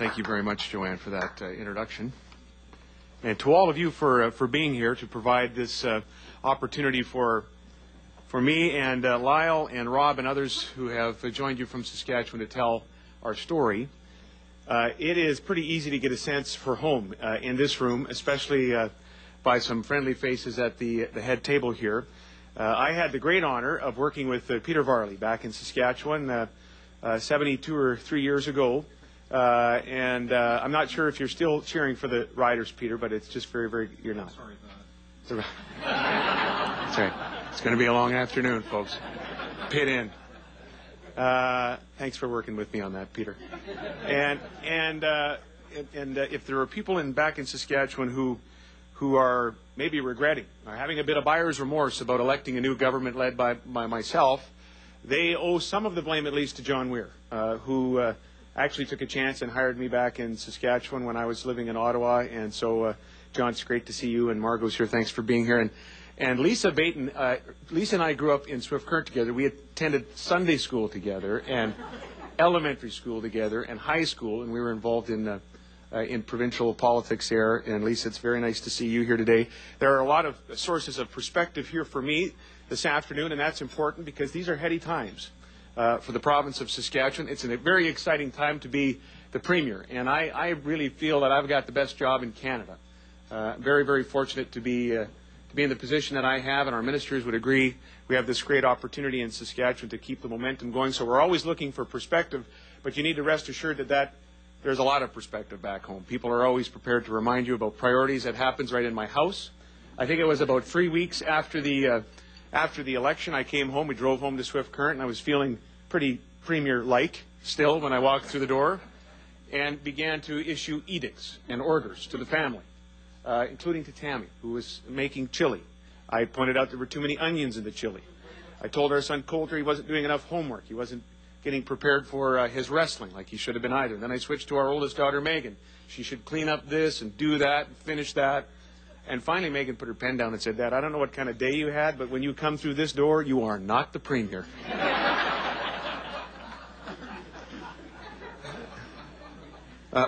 Thank you very much, Joanne, for that introduction. And to all of you for being here to provide this opportunity for me and Lyle and Rob and others who have joined you from Saskatchewan to tell our story. It is pretty easy to get a sense for home in this room, especially by some friendly faces at the head table here. I had the great honor of working with Peter Varley back in Saskatchewan 72 or 3 years ago. And I'm not sure if you're still cheering for the Riders, Peter, but it's just very, you're not. Sorry about it. That's right. It's going to be a long afternoon, folks. Pit in. Thanks for working with me on that, Peter. And if there are people back in Saskatchewan who are maybe regretting or having a bit of buyer's remorse about electing a new government led by myself, they owe some of the blame at least to John Weir, who actually took a chance and hired me back in Saskatchewan when I was living in Ottawa. And so, John, it's great to see you, and Margot's here. Thanks for being here. And Lisa Baton, Lisa and I grew up in Swift Current together. We attended Sunday school together and elementary school together and high school, and we were involved in provincial politics there. And Lisa, it's very nice to see you here today. There are a lot of sources of perspective here for me this afternoon, and that's important because these are heady times for the province of Saskatchewan. It's a very exciting time to be the Premier, and I really feel that I've got the best job in Canada. Very fortunate to be in the position that I have, and our ministers would agree. We have this great opportunity in Saskatchewan to keep the momentum going, so we're always looking for perspective, but you need to rest assured that there's a lot of perspective back home. People are always prepared to remind you about priorities. That happens right in my house. I think it was about 3 weeks after the election, I came home. We drove home to Swift Current, and I was feeling pretty Premier-like still when I walked through the door and began to issue edicts and orders to the family, including to Tammy, who was making chili. I pointed out there were too many onions in the chili. I told our son Coulter he wasn't doing enough homework. He wasn't getting prepared for his wrestling like he should have been either. Then I switched to our oldest daughter, Megan. She should clean up this and do that and finish that. And finally, Megan put her pen down and said, "Dad, I don't know what kind of day you had, but when you come through this door, you are not the Premier."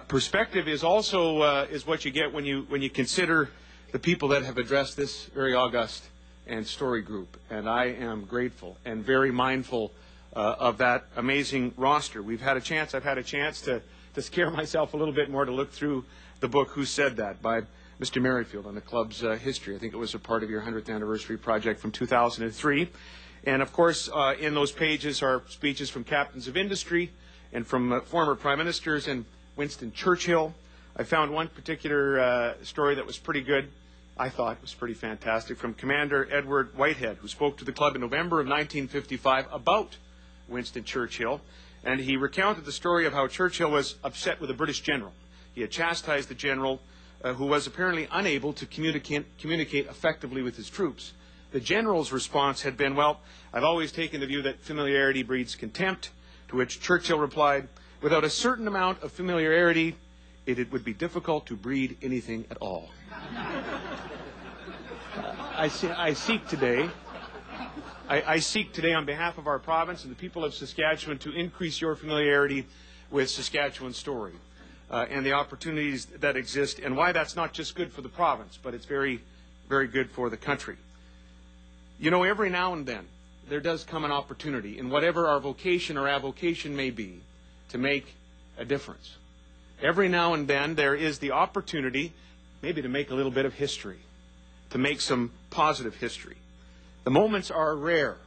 Perspective is also is what you get when you consider the people that have addressed this very august and story group. And I am grateful and very mindful of that amazing roster. I've had a chance to scare myself a little bit more to look through the book Who Said That by Mr. Merrifield on the club's history. I think it was a part of your 100th anniversary project from 2003. And of course, in those pages are speeches from captains of industry and from former prime ministers and Winston Churchill. I found one particular story that was pretty good. I thought it was pretty fantastic, from Commander Edward Whitehead, who spoke to the club in November of 1955 about Winston Churchill. And he recounted the story of how Churchill was upset with a British general. He had chastised the general who was apparently unable to communicate effectively with his troops. The general's response had been, "Well, I've always taken the view that familiarity breeds contempt," to which Churchill replied, "Without a certain amount of familiarity, it would be difficult to breed anything at all." I seek today on behalf of our province and the people of Saskatchewan to increase your familiarity with Saskatchewan's story and the opportunities that exist, and why that's not just good for the province, but it's very good for the country. You know, every now and then there does come an opportunity in whatever our vocation or avocation may be to make a difference. Every now and then there is the opportunity maybe to make a little bit of history, to make some positive history. The moments are rare.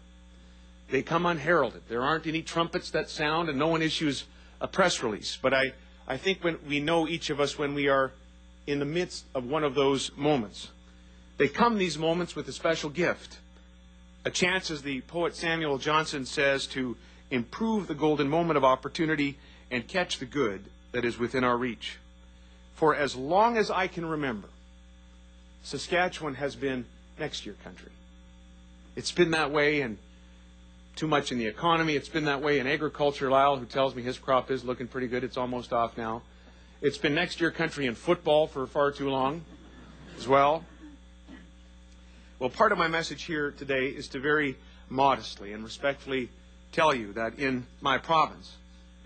They come unheralded. There aren't any trumpets that sound, and no one issues a press release. But I think when we know, each of us, when we are in the midst of one of those moments. They come, these moments, with a special gift. A chance, as the poet Samuel Johnson says, to improve the golden moment of opportunity and catch the good that is within our reach. For as long as I can remember, Saskatchewan has been next year country. It's been that way in too much in the economy. It's been that way in agriculture. Lyle, who tells me his crop is looking pretty good, it's almost off now. It's been next year country in football for far too long as well. Well, part of my message here today is to very modestly and respectfully tell you that in my province,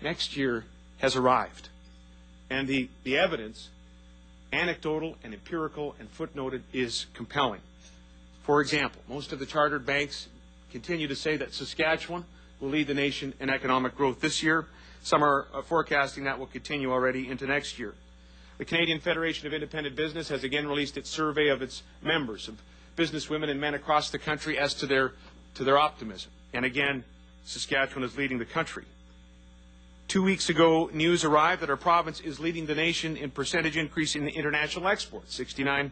next year has arrived. And the evidence, anecdotal and empirical and footnoted, is compelling. For example, most of the chartered banks continue to say that Saskatchewan will lead the nation in economic growth this year. Some are forecasting that will continue already into next year. The Canadian Federation of Independent Business has again released its survey of its members, of businesswomen and men across the country, as to their optimism. And again, Saskatchewan is leading the country. 2 weeks ago, news arrived that our province is leading the nation in percentage increase in the international exports, 69%.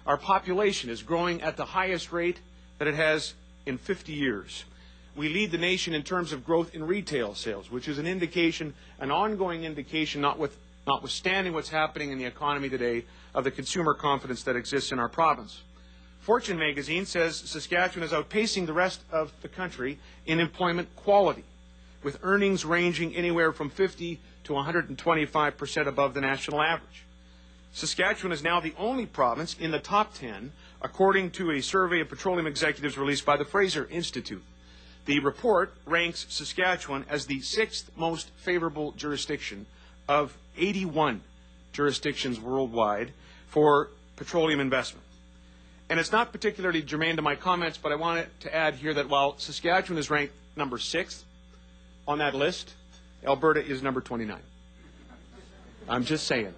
Our population is growing at the highest rate that it has in 50 years. We lead the nation in terms of growth in retail sales, which is an indication, an ongoing indication, notwithstanding what's happening in the economy today, of the consumer confidence that exists in our province. Fortune magazine says Saskatchewan is outpacing the rest of the country in employment quality, with earnings ranging anywhere from 50 to 125% above the national average. Saskatchewan is now the only province in the top 10, according to a survey of petroleum executives released by the Fraser Institute. The report ranks Saskatchewan as the 6th most favorable jurisdiction of 81 jurisdictions worldwide for petroleum investment. And it's not particularly germane to my comments, but I wanted to add here that while Saskatchewan is ranked number 6th on that list, Alberta is number 29. I'm just saying.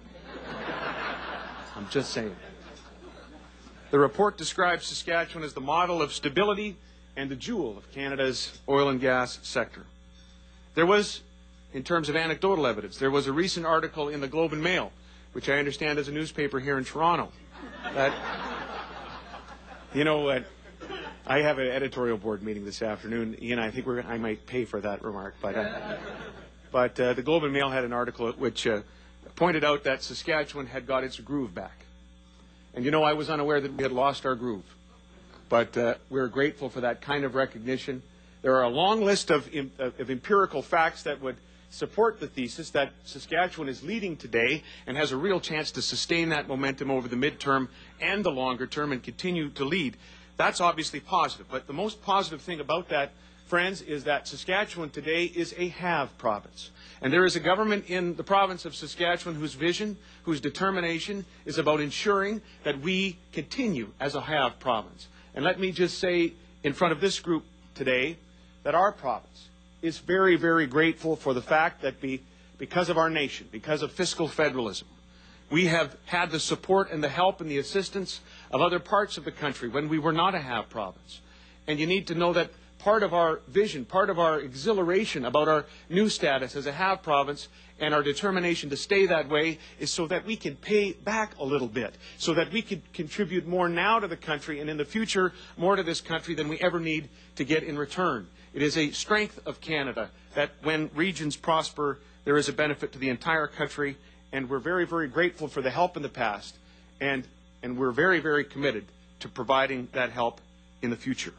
I'm just saying. The report describes Saskatchewan as the model of stability and the jewel of Canada's oil and gas sector. There was, in terms of anecdotal evidence, there was a recent article in the Globe and Mail, which I understand is a newspaper here in Toronto, that, I have an editorial board meeting this afternoon. Ian, I think I might pay for that remark, but the Globe and Mail had an article which pointed out that Saskatchewan had got its groove back. And I was unaware that we had lost our groove. But we're grateful for that kind of recognition. There are a long list of empirical facts that would support the thesis that Saskatchewan is leading today and has a real chance to sustain that momentum over the midterm and the longer term and continue to lead. That's obviously positive. But the most positive thing about that, friends, is that Saskatchewan today is a have province. And there is a government in the province of Saskatchewan whose vision, whose determination is about ensuring that we continue as a have province. And let me just say in front of this group today that our province is very, very grateful for the fact that because of our nation, because of fiscal federalism, we have had the support and the help and the assistance of other parts of the country when we were not a have province. And you need to know that part of our vision, part of our exhilaration about our new status as a have province and our determination to stay that way is so that we can pay back a little bit, so that we can contribute more now to the country and in the future more to this country than we ever need to get in return. It is a strength of Canada that when regions prosper, there is a benefit to the entire country, and we're very, very grateful for the help in the past, and we're very, very committed to providing that help in the future.